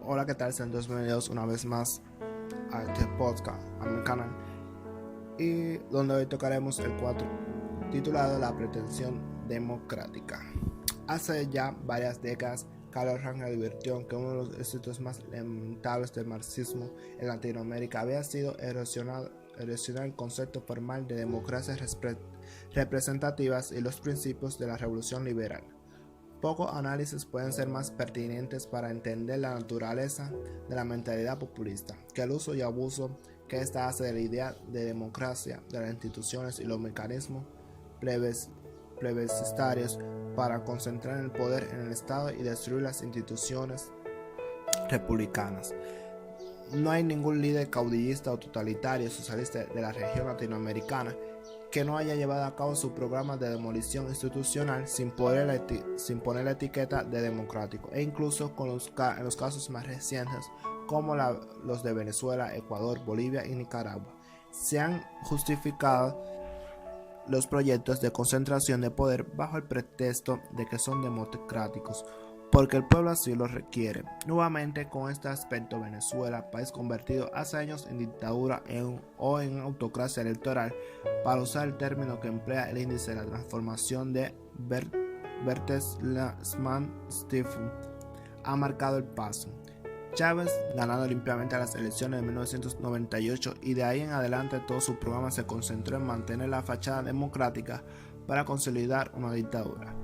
Hola, ¿qué tal? Sean todos bienvenidos una vez más a este podcast, a mi canal, y donde hoy tocaremos el 4, titulado La pretensión democrática. Hace ya varias décadas, Carlos Rangel advirtió que uno de los éxitos más lamentables del marxismo en Latinoamérica había sido erosionar el concepto formal de democracias representativas y los principios de la revolución liberal. Pocos análisis pueden ser más pertinentes para entender la naturaleza de la mentalidad populista que el uso y abuso que ésta hace de la idea de democracia, de las instituciones y los mecanismos plebiscitarios para concentrar el poder en el Estado y destruir las instituciones republicanas. No hay ningún líder caudillista o totalitario socialista de la región latinoamericana que no haya llevado a cabo su programa de demolición institucional sin poner la etiqueta de democrático, e incluso en los casos más recientes como los de Venezuela, Ecuador, Bolivia y Nicaragua, se han justificado los proyectos de concentración de poder bajo el pretexto de que son democráticos, porque el pueblo así lo requiere. Nuevamente, con este aspecto, Venezuela, país convertido hace años en dictadura o en autocracia electoral, para usar el término que emplea el índice de la transformación de Bertelsmann-Stiftung, ha marcado el paso. Chávez, ganando limpiamente las elecciones de 1998, y de ahí en adelante todo su programa se concentró en mantener la fachada democrática para consolidar una dictadura.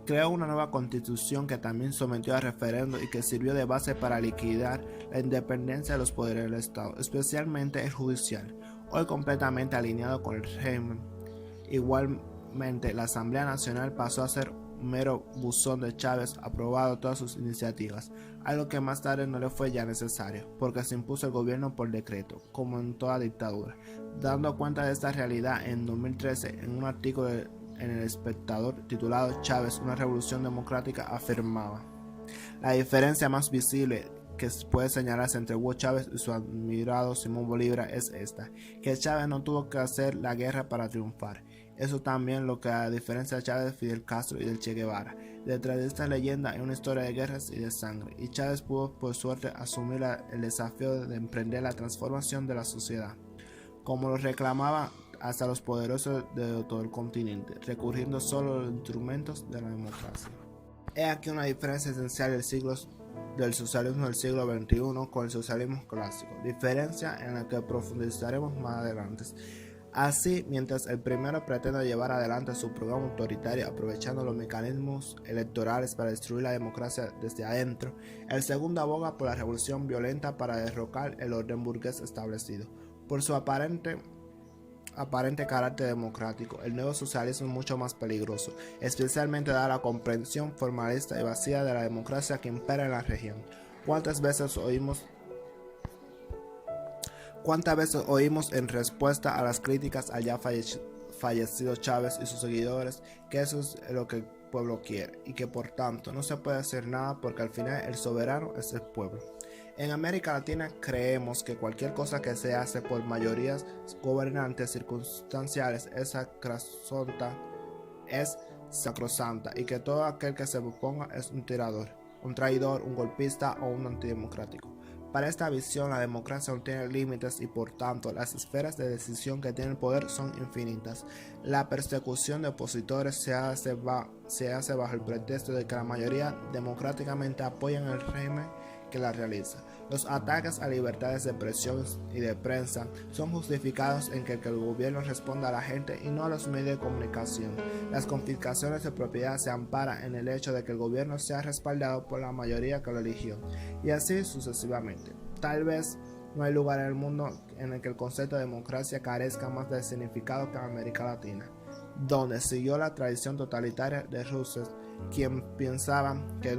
Creó una nueva constitución que también sometió a referendo y que sirvió de base para liquidar la independencia de los poderes del Estado, especialmente el judicial, hoy completamente alineado con el régimen. Igualmente, la Asamblea Nacional pasó a ser un mero buzón de Chávez, aprobado todas sus iniciativas, algo que más tarde no le fue ya necesario, porque se impuso el gobierno por decreto, como en toda dictadura. Dando cuenta de esta realidad, en 2013, en un artículo en El Espectador titulado Chávez, una revolución democrática, afirmaba: la diferencia más visible que puede señalarse entre Hugo Chávez y su admirado Simón Bolívar es esta, que Chávez no tuvo que hacer la guerra para triunfar. Eso también lo que a diferencia de Chávez, Fidel Castro y del Che Guevara. Detrás de esta leyenda hay una historia de guerras y de sangre, y Chávez pudo por suerte asumir el desafío de emprender la transformación de la sociedad, como lo reclamaba hasta los poderosos de todo el continente, recurriendo solo a los instrumentos de la democracia. He aquí una diferencia esencial del socialismo del siglo XXI con el socialismo clásico, diferencia en la que profundizaremos más adelante. Así, mientras el primero pretende llevar adelante su programa autoritario aprovechando los mecanismos electorales para destruir la democracia desde adentro, el segundo aboga por la revolución violenta para derrocar el orden burgués establecido. Por su aparente carácter democrático, el nuevo socialismo es mucho más peligroso, especialmente dada la comprensión formalista y vacía de la democracia que impera en la región. ¿Cuántas veces oímos en respuesta a las críticas al ya fallecido Chávez y sus seguidores que eso es lo que el pueblo quiere y que por tanto no se puede hacer nada porque al final el soberano es el pueblo? En América Latina creemos que cualquier cosa que se hace por mayorías gobernantes circunstanciales es sacrosanta, y que todo aquel que se oponga es un tirador, un traidor, un golpista o un antidemocrático. Para esta visión, la democracia no tiene límites y por tanto las esferas de decisión que tiene el poder son infinitas. La persecución de opositores se hace bajo el pretexto de que la mayoría democráticamente apoyan el régimen que la realiza. Los ataques a libertades de expresión y de prensa son justificados en que el gobierno responda a la gente y no a los medios de comunicación. Las confiscaciones de propiedad se amparan en el hecho de que el gobierno sea respaldado por la mayoría que lo eligió, y así sucesivamente. Tal vez no hay lugar en el mundo en el que el concepto de democracia carezca más de significado que en América Latina, donde siguió la tradición totalitaria de Roosevelt, quien pensaba que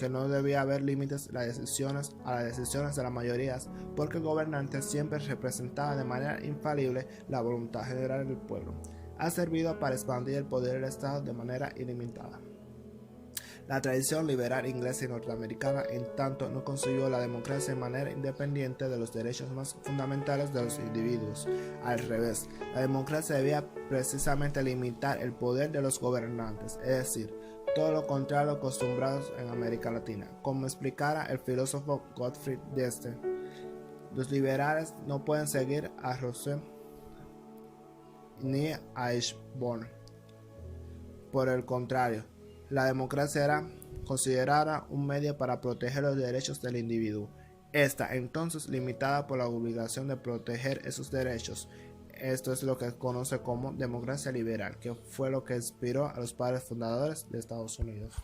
no debía haber límites a las decisiones de las mayorías, porque el gobernante siempre representaba de manera infalible la voluntad general del pueblo. Ha servido para expandir el poder del Estado de manera ilimitada. La tradición liberal inglesa y norteamericana, en tanto, no concibió la democracia de manera independiente de los derechos más fundamentales de los individuos. Al revés, la democracia debía precisamente limitar el poder de los gobernantes, es decir, todo lo contrario a lo acostumbrados en América Latina. Como explicara el filósofo Gottfried Deste, los liberales no pueden seguir a Rousseau ni a Eschborn. Por el contrario, la democracia era considerada un medio para proteger los derechos del individuo. Esta, entonces, limitada por la obligación de proteger esos derechos. Esto es lo que se conoce como democracia liberal, que fue lo que inspiró a los padres fundadores de Estados Unidos.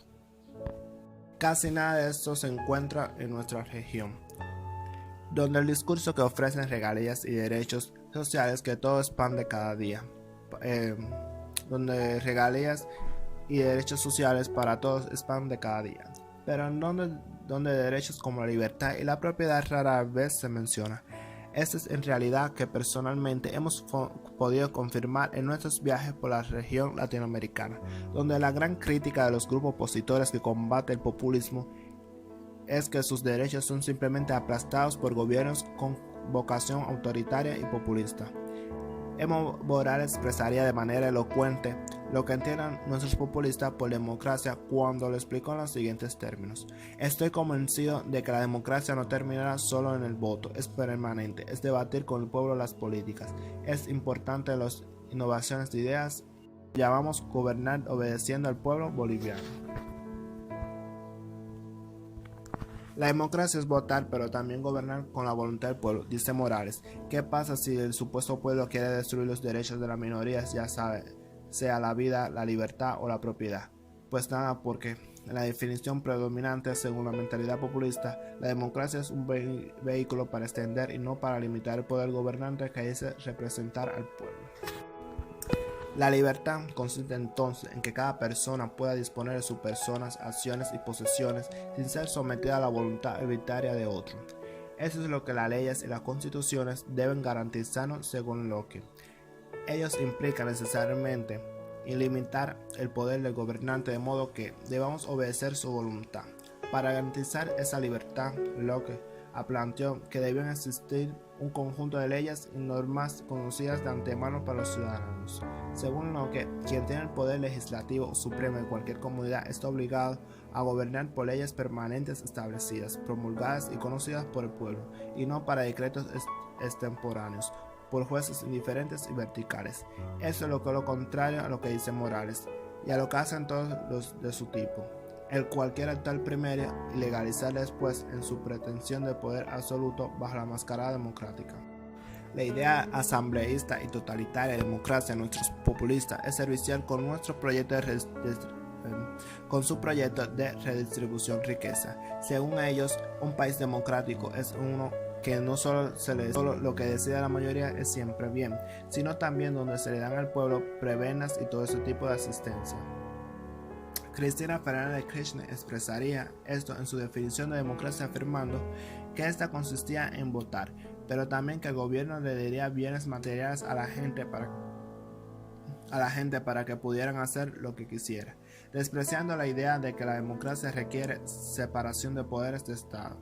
Casi nada de esto se encuentra en nuestra región, donde el discurso que ofrecen regalías y derechos sociales que todo es pan de cada día, donde regalías y derechos sociales para todos es pan de cada día, pero en donde derechos como la libertad y la propiedad rara vez se menciona. Esto es en realidad que personalmente hemos podido confirmar en nuestros viajes por la región latinoamericana, donde la gran crítica de los grupos opositores que combaten el populismo es que sus derechos son simplemente aplastados por gobiernos con vocación autoritaria y populista. Evo Morales expresaría de manera elocuente lo que entienden nuestros populistas por democracia cuando lo explicó en los siguientes términos: estoy convencido de que la democracia no terminará solo en el voto, es permanente, es debatir con el pueblo las políticas, es importante las innovaciones de ideas, llamamos gobernar obedeciendo al pueblo boliviano. La democracia es votar, pero también gobernar con la voluntad del pueblo, dice Morales. ¿Qué pasa si el supuesto pueblo quiere destruir los derechos de las minorías, ya sabe, sea la vida, la libertad o la propiedad? Pues nada, porque en la definición predominante según la mentalidad populista, la democracia es un vehículo para extender y no para limitar el poder gobernante que dice representar al pueblo. La libertad consiste entonces en que cada persona pueda disponer de sus personas, acciones y posesiones sin ser sometida a la voluntad arbitraria de otro. Eso es lo que las leyes y las constituciones deben garantizarnos, según Locke. Ellos implican necesariamente limitar el poder del gobernante de modo que debamos obedecer su voluntad. Para garantizar esa libertad, Locke planteó que debían existir un conjunto de leyes y normas conocidas de antemano para los ciudadanos. Según Locke, quien tiene el poder legislativo supremo de cualquier comunidad está obligado a gobernar por leyes permanentes establecidas, promulgadas y conocidas por el pueblo, y no para decretos extemporáneos, por jueces indiferentes y verticales. Eso es lo contrario a lo que dice Morales, y a lo que hacen todos los de su tipo, el cual quiere actuar primero y legalizar después en su pretensión de poder absoluto bajo la mascarada democrática. La idea asambleísta y totalitaria de democracia de nuestros populistas es servicial con nuestro proyecto con su proyecto de redistribución riqueza. Según ellos, un país democrático es uno que no solo lo que decide la mayoría es siempre bien, sino también donde se le dan al pueblo prebendas y todo ese tipo de asistencia. Cristina Fernández de Kirchner expresaría esto en su definición de democracia afirmando que esta consistía en votar, pero también que el gobierno le daría bienes materiales a la gente para que pudieran hacer lo que quisiera, despreciando la idea de que la democracia requiere separación de poderes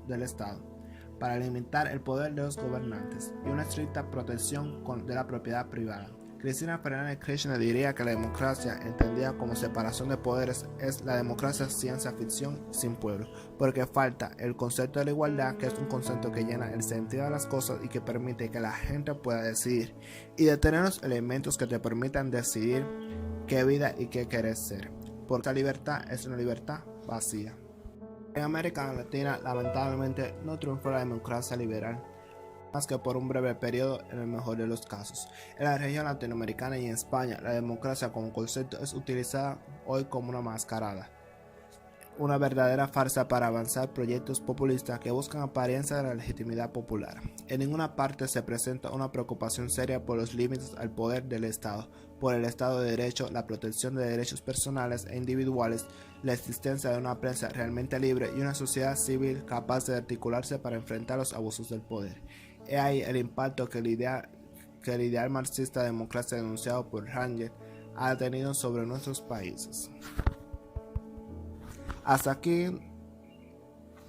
del Estado para limitar el poder de los gobernantes y una estricta protección de la propiedad privada. Cristina Fernández de Kirchner diría que la democracia, entendida como separación de poderes, es la democracia ciencia ficción sin pueblo, porque falta el concepto de la igualdad, que es un concepto que llena el sentido de las cosas y que permite que la gente pueda decidir, y de tener los elementos que te permitan decidir qué vida y qué quieres ser, porque la libertad es una libertad vacía. En América Latina, lamentablemente, no triunfó la democracia liberal, más que por un breve periodo en el mejor de los casos. En la región latinoamericana y en España, la democracia como concepto es utilizada hoy como una mascarada, una verdadera farsa para avanzar proyectos populistas que buscan apariencia de la legitimidad popular. En ninguna parte se presenta una preocupación seria por los límites al poder del Estado, por el Estado de Derecho, la protección de derechos personales e individuales, la existencia de una prensa realmente libre y una sociedad civil capaz de articularse para enfrentar los abusos del poder. He ahí el impacto que el ideal marxista de democracia denunciado por Rangel ha tenido sobre nuestros países. Hasta aquí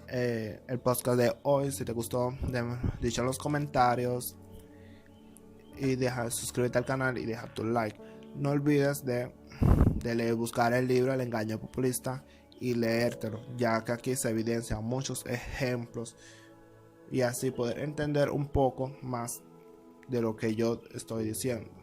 el podcast de hoy. Si te gustó, dicho en los comentarios y suscríbete al canal y deja tu like. No olvides de de buscar el libro El engaño populista y leértelo, ya que aquí se evidencian muchos ejemplos y así poder entender un poco más de lo que yo estoy diciendo.